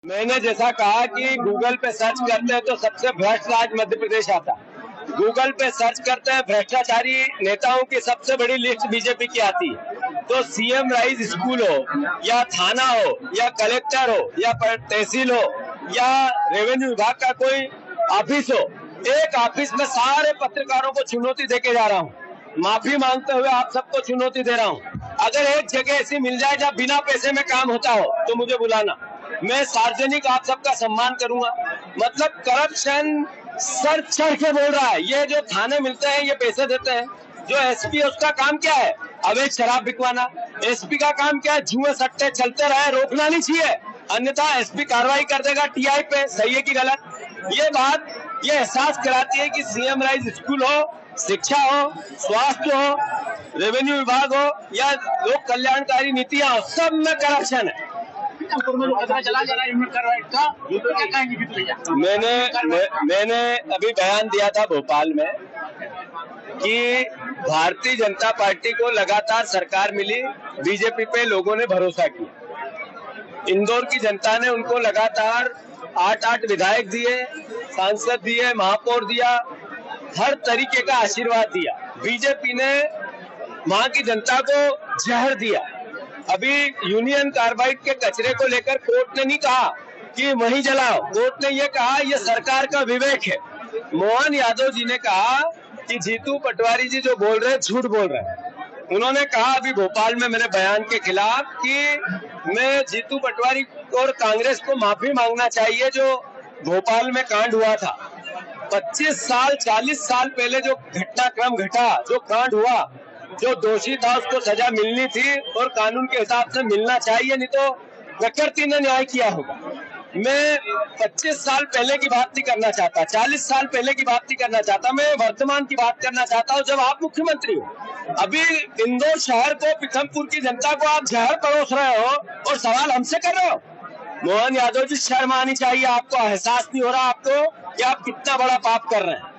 मैंने जैसा कहा कि गूगल पे सर्च करते हैं तो सबसे भ्रष्ट राज्य मध्य प्रदेश आता है। गूगल पे सर्च करते हैं भ्रष्टाचारी नेताओं की सबसे बड़ी लिस्ट बीजेपी की आती है। तो सीएम राइज स्कूल हो या थाना हो या कलेक्टर हो या तहसील हो या रेवेन्यू विभाग का कोई ऑफिस हो, एक ऑफिस में सारे पत्रकारों को चुनौती देके जा रहा हूँ। माफी मांगते हुए आप सबको चुनौती दे रहा हूँ। अगर एक जगह ऐसी मिल जाए जहाँ बिना पैसे में काम होता हो तो मुझे बुलाना। मैं सार्वजनिक आप सबका सम्मान करूंगा। मतलब करप्शन सर चढ़ के बोल रहा है। ये जो थाने मिलते हैं ये पैसे देते हैं। जो एसपी है उसका काम क्या है? अवैध शराब बिकवाना। एसपी का काम क्या है? जुए सट्टे चलते रहे, रोकना नहीं चाहिए, अन्यथा एसपी कार्रवाई कर देगा टीआई पे। सही है कि गलत? ये बात ये एहसास कराती है कि सीएम राइज स्कूल हो, शिक्षा हो, स्वास्थ्य हो, रेवेन्यू विभाग हो या लोक कल्याणकारी नीतियां हो, सब में करप्शन है। मैंने अभी बयान दिया था भोपाल में कि भारतीय जनता पार्टी को लगातार सरकार मिली, बीजेपी पे लोगों ने भरोसा किया। इंदौर की जनता ने उनको लगातार 8 विधायक दिए, सांसद दिए, महापौर दिया, हर तरीके का आशीर्वाद दिया। बीजेपी ने वहां की जनता को जहर दिया। अभी यूनियन कार्बाइड के कचरे को लेकर कोर्ट ने नहीं कहा कि वहीं जलाओ, कोर्ट ने ये कहा ये सरकार का विवेक है। मोहन यादव जी ने कहा कि जीतू पटवारी जी जो बोल रहे हैं झूठ बोल रहे हैं। उन्होंने कहा अभी भोपाल में मेरे बयान के खिलाफ कि मैं जीतू पटवारी और कांग्रेस को माफी मांगना चाहिए जो भोपाल में कांड हुआ था। 25 साल 40 साल पहले जो घटनाक्रम घटा, जो कांड हुआ, जो दोषी था उसको सजा मिलनी थी और कानून के हिसाब से मिलना चाहिए, नहीं तो प्रकृति ने न्याय किया होगा। मैं 25 साल पहले की बात नहीं करना चाहता, 40 साल पहले की बात नहीं करना चाहता, मैं वर्तमान की बात करना चाहता हूँ जब आप मुख्यमंत्री हो। अभी इंदौर शहर को, पीथमपुर की जनता को आप जहर परोस रहे हो और सवाल हमसे कर रहे हो। मोहन यादव जी, शर्म आनी चाहिए आपको। एहसास नहीं हो रहा आपको कि आप कितना बड़ा पाप कर रहे हैं?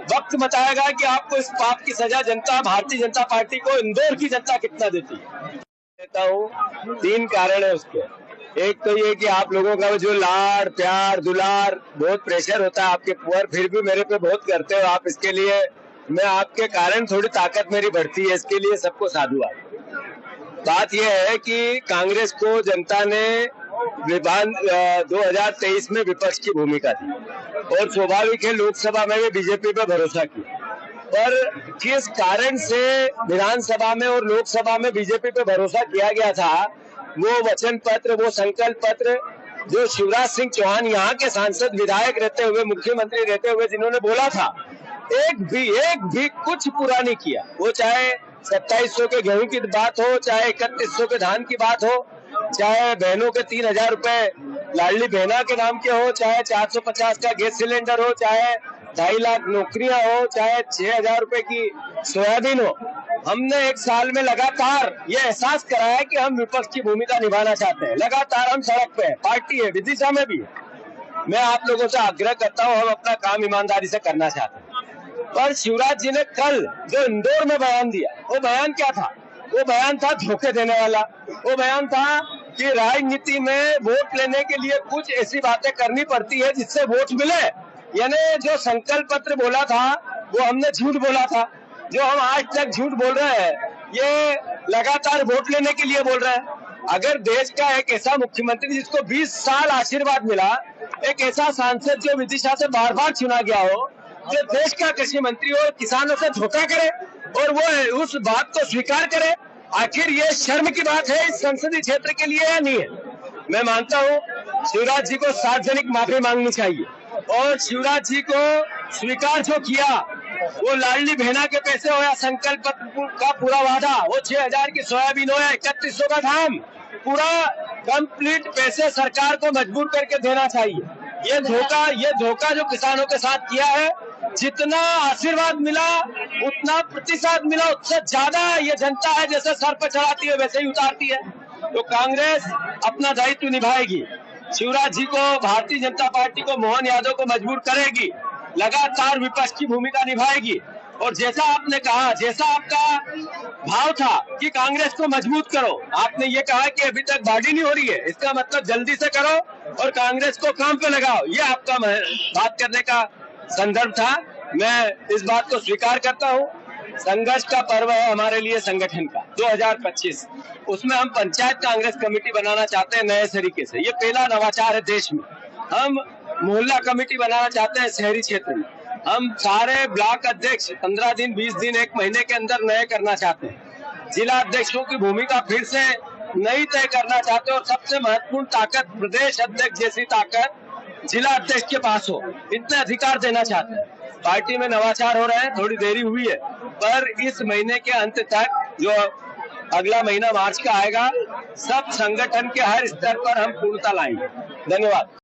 वक्त बताएगा कि आपको इस पाप की सजा जनता, भारतीय जनता पार्टी को, इंदौर की जनता कितना देती है। देता हूँ 3 कारण है उसके। एक तो ये कि आप लोगों का जो लाड़ प्यार दुलार, बहुत प्रेशर होता है आपके ऊपर, फिर भी मेरे पे बहुत करते हो आप। इसके लिए मैं आपके कारण थोड़ी ताकत मेरी बढ़ती है, इसके लिए सबको साधुवाद। बात यह है कि कांग्रेस को जनता ने 2023 में विपक्ष की भूमिका दी और स्वाभाविक है लोकसभा में भी बीजेपी पे भरोसा किया। पर किस कारण से विधानसभा में और लोकसभा में बीजेपी पे भरोसा किया गया था, वो वचन पत्र, वो संकल्प पत्र जो शिवराज सिंह चौहान यहाँ के सांसद, विधायक रहते हुए, मुख्यमंत्री रहते हुए जिन्होंने बोला था, एक भी कुछ पूरा नहीं किया। वो चाहे 2700 के गेहूं की बात हो, चाहे 3100 के धान की बात हो, चाहे बहनों के 3000 रुपए लाडली बहना के नाम के हो, चाहे 450 का गैस सिलेंडर हो, चाहे 2.5 लाख नौकरियां हो, चाहे 6000 रुपए की सोयाबीन हो। हमने 1 साल में लगातार ये एहसास कराया कि हम विपक्ष की भूमिका निभाना चाहते हैं। लगातार हम सड़क पे है, पार्टी है, विदिशा में भी है। मैं आप लोगों से आग्रह करता हूँ, हम अपना काम ईमानदारी से करना चाहते हैं। पर शिवराज जी ने कल जो इंदौर में बयान दिया, वो बयान क्या था? वो बयान था धोखे देने वाला। वो बयान था कि राजनीति में वोट लेने के लिए कुछ ऐसी बातें करनी पड़ती है जिससे वोट मिले। यानी जो संकल्प पत्र बोला था वो हमने झूठ बोला था। जो हम आज तक झूठ बोल रहे हैं ये लगातार वोट लेने के लिए बोल रहे हैं। अगर देश का एक ऐसा मुख्यमंत्री जिसको 20 साल आशीर्वाद मिला, एक ऐसा सांसद जो विदिशा से बार चुना गया हो, जो देश का कृषि मंत्री हो, किसानों से धोखा करे और वो उस बात को स्वीकार करे, आखिर ये शर्म की बात है इस संसदीय क्षेत्र के लिए या नहीं है? मैं मानता हूँ शिवराज जी को सार्वजनिक माफी मांगनी चाहिए और शिवराज जी को स्वीकार जो किया, वो लाडली बहना के पैसे हो या संकल्प का पूरा वादा, वो 6000 की सोयाबीन हो या 3100 का धान, पूरा कंप्लीट पैसे सरकार को मजबूर करके देना चाहिए। ये धोखा जो किसानों के साथ किया है, जितना आशीर्वाद मिला, उतना प्रतिशत मिला, उससे ज्यादा ये जनता है जैसे सर पर चढ़ाती है वैसे ही उतारती है। तो कांग्रेस अपना दायित्व निभाएगी, शिवराज जी को, भारतीय जनता पार्टी को, मोहन यादव को मजबूर करेगी, लगातार विपक्ष की भूमिका निभाएगी और जैसा आपने कहा, जैसा आपका भाव था कि कांग्रेस को मजबूत करो, आपने ये कहा कि अभी तक बॉडी नहीं हो रही है, इसका मतलब जल्दी से करो और कांग्रेस को काम पे लगाओ, ये आपका बात करने का संदर्भ था। मैं इस बात को स्वीकार करता हूँ। संघर्ष का पर्व है हमारे लिए संगठन का 2025, उसमें हम पंचायत कांग्रेस कमेटी बनाना चाहते हैं नए तरीके से। ये पहला नवाचार है देश में। हम मोहल्ला कमेटी बनाना चाहते हैं शहरी क्षेत्र में। हम सारे ब्लॉक अध्यक्ष 15 दिन, 20 दिन, 1 महीने के अंदर नए करना चाहते हैं। जिला अध्यक्षों की भूमिका फिर से नई तय करना चाहते हैं और सबसे महत्वपूर्ण ताकत प्रदेश अध्यक्ष जैसी ताकत जिला अध्यक्ष के पास हो, इतने अधिकार देना चाहते हैं। पार्टी में नवाचार हो रहे हैं, थोड़ी देरी हुई है, पर इस महीने के अंत तक जो अगला महीना मार्च का आएगा, सब संगठन के हर स्तर पर हम पूर्णता लाएंगे। धन्यवाद।